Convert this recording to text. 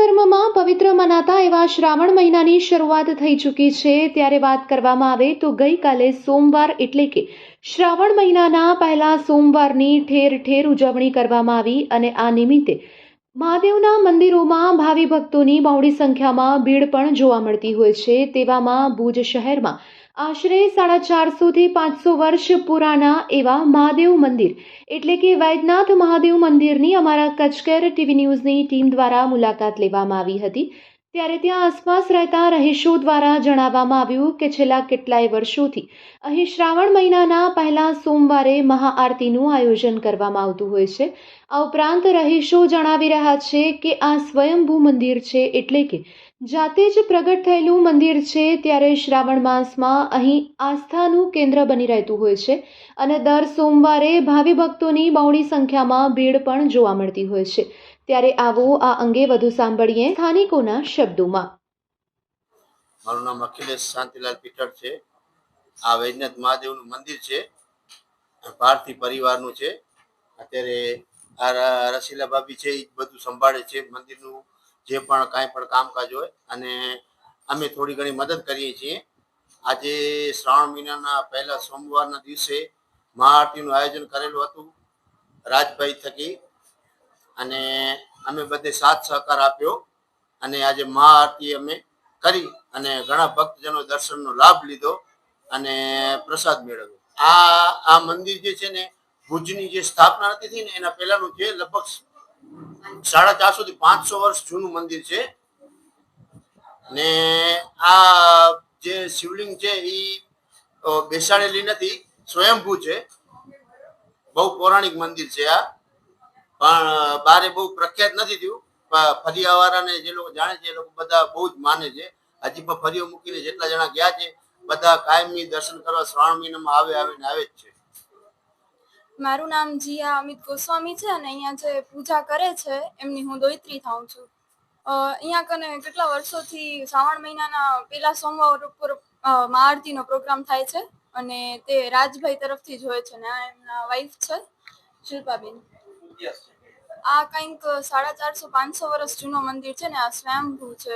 ધર્મમાં પવિત્ર મનાતા એવા શ્રાવણ મહિનાની શરૂઆત થઈ ચૂકી છે। ત્યારે વાત કરવામાં આવે તો ગઈકાલે સોમવાર એટલે કે શ્રાવણ મહિનાના પહેલા સોમવારની ઠેર ઠેર ઉજવણી કરવામાં આવી અને આ નિમિત્તે મહાદેવના મંદિરોમાં ભાવિ ભક્તોની બહોળી સંખ્યામાં ભીડ પણ જોવા મળતી હોય છે। તેવામાં ભુજ શહેરમાં આશરે 450 થી 500 વર્ષ પુરાના એવા મહાદેવ મંદિર એટલે કે વૈદ્યનાથ મહાદેવ મંદિરની અમારા કચકેર ટીવી ન્યૂઝની ટીમ દ્વારા મુલાકાત લેવામાં આવી હતી। ત્યારે ત્યાં આસપાસ રહેતા રહીશો દ્વારા જણાવવામાં આવ્યું કે છેલ્લા કેટલાય વર્ષોથી અહીં શ્રાવણ મહિનાના પહેલા સોમવારે મહાઆરતીનું આયોજન કરવામાં આવતું હોય છે। આ ઉપરાંત રહીશો જણાવી રહ્યા છે કે આ સ્વયંભૂ મંદિર છે એટલે કે જાતે જ પ્રગટ થયેલું મંદિર છે। ત્યારે શ્રાવણ માસમાં અહીં આસ્થાનું કેન્દ્ર બની રહેતું હોય છે અને દર સોમવારે ભાવિ ભક્તોની બહોળી સંખ્યામાં ભીડ પણ જોવા મળતી હોય છે। ત્યારે આવો આ અંગે વધુ સાંભળીએ સ્થાનિકોના શબ્દોમાં। મારું નામ અખિલેશ શાંતિલાલ પીઠળ છે। આ વૈદ્યનાથ મહાદેવનું મંદિર છે, ભારતી પરિવારનું છે। અત્યારે આ રસીલા ભાભી છે એ બધું સંભાળે છે, મંદિરનું જે પણ કાંઈ પણ કામકાજ હોય અને અમે થોડી ઘણી મદદ કરીએ છીએ। આજે શ્રાવણ મહિનાના પહેલા સોમવારના દિવસે મહાઆરતીનું આયોજન કરેલું હતું રાજભાઈ થકી અને અમે બધે સાથ સહકાર આપ્યો અને આજે મહાઆરતી અમે કરી અને ઘણા ભક્તજનો દર્શનનો લાભ લીધો અને પ્રસાદ મેળવ્યો। આ મંદિર જે છે ને ભુજની જે સ્થાપના નથી થઈ ને એના પહેલાનું છે, લગભગ 450 થી 500 વર્ષ જૂનું મંદિર છે ને આ જે શિવલિંગ છે એ બેસાડેલી નથી, સ્વયંભૂ છે, બહુ પૌરાણિક મંદિર છે આ, પણ બારે બહુ પ્રખ્યાત નથી થયું। ફરિયાવાળાને જે લોકો જાણે છે એ લોકો બધા બહુ જ માને છે। હજી પણ ફરીઓ મૂકીને જેટલા જણા ગયા છે બધા કાયમી દર્શન કરવા શ્રાવણ મહિનામાં આવે જ છે। મારું નામ જીયા અમિત ગોસ્વામી છે અને અહીંયા જે પૂજા કરે છે એમની હું દોયત્રી થાઉં છું। અહીંયા કને કેટલા વર્ષોથી શ્રાવણ મહિનાના પહેલા સોમવાર ઉપર મહાઆરતીનો પ્રોગ્રામ થાય છે અને તે રાજભાઈ તરફથી જ હોય છે ને આ એમના વાઈફ છે શિલ્પાબેન। આ કંઈક 450-500 વર્ષ જૂનો મંદિર છે ને આ સ્વયંભૂ છે।